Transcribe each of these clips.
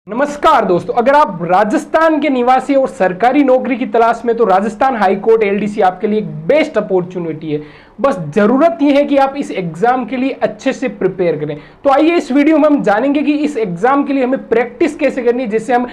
नमस्कार दोस्तों, अगर आप राजस्थान के निवासी और सरकारी नौकरी की तलाश में तो राजस्थान हाई कोर्ट एलडीसी आपके लिए एक बेस्ट अपॉर्चुनिटी है। बस जरूरत यह है कि आप इस एग्जाम के लिए अच्छे से प्रिपेयर करें। तो आइए इस वीडियो में हम जानेंगे कि इस एग्जाम के लिए हमें प्रैक्टिस कैसे करनी है, जिससे हम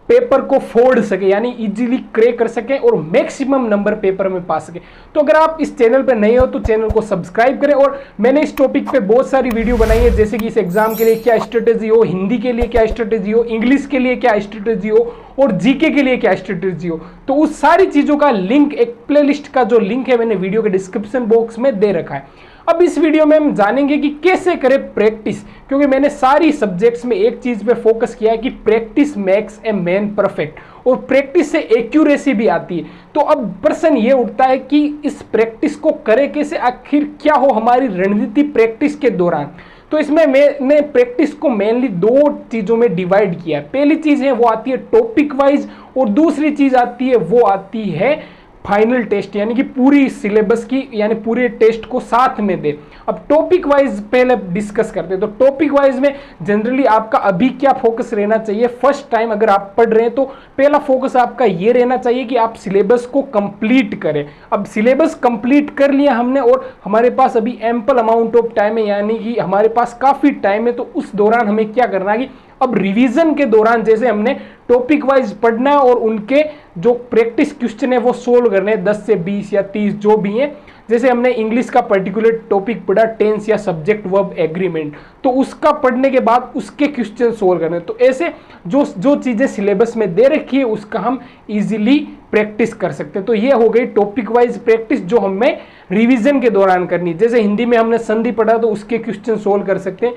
पेपर को फोड़ सके यानी इजीली क्रैक कर सकें और मैक्सिमम नंबर पेपर में पा सके। तो अगर आप इस चैनल पर नए हो तो चैनल को सब्सक्राइब करें। और मैंने इस टॉपिक पे बहुत सारी वीडियो बनाई है, जैसे कि इस एग्जाम के लिए क्या स्ट्रेटेजी हो, हिंदी के लिए क्या स्ट्रेटेजी हो, इंग्लिश के लिए क्या स्ट्रेटेजी हो और जीके के लिए क्या स्ट्रेटेजी हो। तो उस सारी चीजों का लिंक, एक प्लेलिस्ट का जो लिंक है, मैंने वीडियो के डिस्क्रिप्शन बॉक्स में दे रखा है। अब इस वीडियो में हम जानेंगे कि कैसे करें प्रैक्टिस, क्योंकि मैंने सारी सब्जेक्ट्स में एक चीज पे फोकस किया है कि practice makes a man perfect, और प्रैक्टिस से एक्यूरेसी भी आती है। तो अब प्रश्न ये उठता है कि इस प्रैक्टिस को करें कैसे, आखिर क्या हो हमारी रणनीति प्रैक्टिस के दौरान। तो इसमें मैंने प्रैक्टिस को मेनली दो चीजों में डिवाइड किया है। पहली चीज है वो आती है टॉपिक वाइज, और दूसरी चीज आती है वो आती है फाइनल टेस्ट, यानी कि पूरी सिलेबस की यानी पूरे टेस्ट को साथ में दे। अब टॉपिक वाइज पहले डिस्कस करते हैं। तो टॉपिक वाइज में जनरली आपका अभी क्या फोकस रहना चाहिए, फर्स्ट टाइम अगर आप पढ़ रहे हैं तो पहला फोकस आपका ये रहना चाहिए कि आप सिलेबस को कंप्लीट करें। अब सिलेबस कंप्लीट कर लिया हमने और हमारे पास अभी एम्पल अमाउंट ऑफ टाइम है, यानी कि हमारे पास काफी टाइम है। तो उस दौरान हमें क्या करना है कि अब रिवीजन के दौरान जैसे हमने टॉपिक वाइज पढ़ना है और उनके जो प्रैक्टिस क्वेश्चन है वो सोल्व करने हैं, 10 से 20 या 30 जो भी हैं। जैसे हमने इंग्लिश का पर्टिकुलर टॉपिक पढ़ा, टेंस या सब्जेक्ट वर्ब एग्रीमेंट, तो उसका पढ़ने के बाद उसके क्वेश्चन सोल्व करने। तो ऐसे जो चीजें सिलेबस में दे रखी है उसका हम इजीली प्रैक्टिस कर सकते हैं। तो ये हो गई टॉपिक वाइज प्रैक्टिस जो हमें रिवीजन के दौरान करनी। जैसे हिंदी में हमने संधि पढ़ा तो उसके क्वेश्चन सोल्व कर सकते हैं।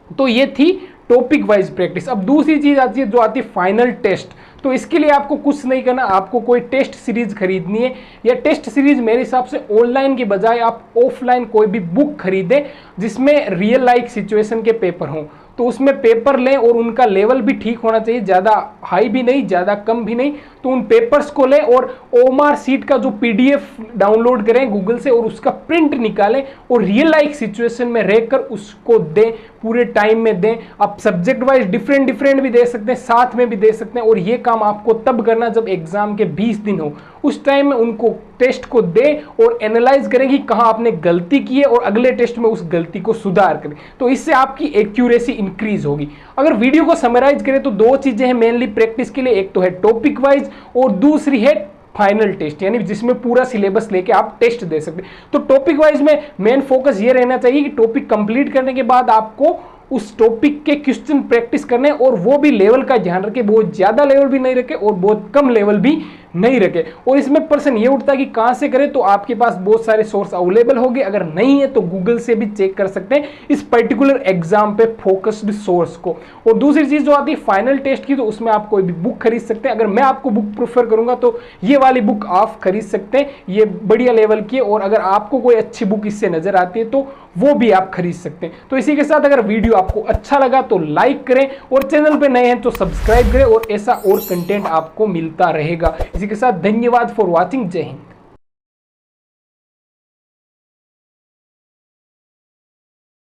तो ये थी टॉपिक वाइज प्रैक्टिस। अब दूसरी चीज आती है जो आती है फाइनल टेस्ट। तो इसके लिए आपको कुछ नहीं करना, आपको कोई टेस्ट सीरीज खरीदनी है, या टेस्ट सीरीज मेरे हिसाब से ऑनलाइन की बजाय आप ऑफलाइन कोई भी बुक खरीदें जिसमें रियल लाइफ सिचुएशन के पेपर हों। तो उसमें पेपर लें और उनका लेवल भी ठीक होना चाहिए, ज़्यादा हाई भी नहीं ज़्यादा कम भी नहीं। तो उन पेपर्स को लें और ओएमआर सीट का जो पीडीएफ डाउनलोड करें गूगल से और उसका प्रिंट निकालें और रियल लाइफ सिचुएशन में रहकर उसको दें, पूरे टाइम में दें। आप सब्जेक्ट वाइज डिफरेंट भी दे सकते हैं, साथ में भी दे सकते हैं। और ये काम आपको तब करना जब एग्जाम के 20 दिन हो, उस टाइम में उनको टेस्ट को दे और एनालाइज करें कि कहाँ आपने गलती की है और अगले टेस्ट में उस गलती को सुधार करें। तो इससे आपकी एक्यूरेसी इंक्रीज होगी। अगर वीडियो को समराइज करें तो दो चीजें हैं मेनली प्रैक्टिस के लिए, एक तो है टॉपिक वाइज और दूसरी है फाइनल टेस्ट, यानी जिसमें पूरा सिलेबस लेके आप टेस्ट दे सकते हैं। तो टॉपिक वाइज में मेन फोकस ये रहना चाहिए कि टॉपिक कंप्लीट करने के बाद आपको उस टॉपिक के क्वेश्चन प्रैक्टिस करने, और वो भी लेवल का ध्यान रखें, बहुत ज्यादा लेवल भी नहीं रखे और बहुत कम लेवल भी नहीं रखे। और इसमें प्रश्न ये उठता है कि कहां से करें, तो आपके पास बहुत सारे सोर्स अवेलेबल होंगे। अगर नहीं है तो गूगल से भी चेक कर सकते हैं इस पर्टिकुलर एग्जाम पे फोकस्ड सोर्स को। और दूसरी चीज जो आती है फाइनल टेस्ट की, तो उसमें आप कोई भी बुक खरीद सकते हैं। अगर मैं आपको बुक प्रेफर करूंगा तो ये वाली बुक आप खरीद सकते हैं, ये बढ़िया लेवल की है। और अगर आपको कोई अच्छी बुक इससे नजर आती है तो वो भी आप खरीद सकते हैं। तो इसी के साथ अगर वीडियो आपको अच्छा लगा तो लाइक करें, और चैनल पे नए हैं तो सब्सक्राइब करें, और ऐसा और कंटेंट आपको मिलता रहेगा। इसी के साथ धन्यवाद फॉर वॉचिंग। जय हिंद।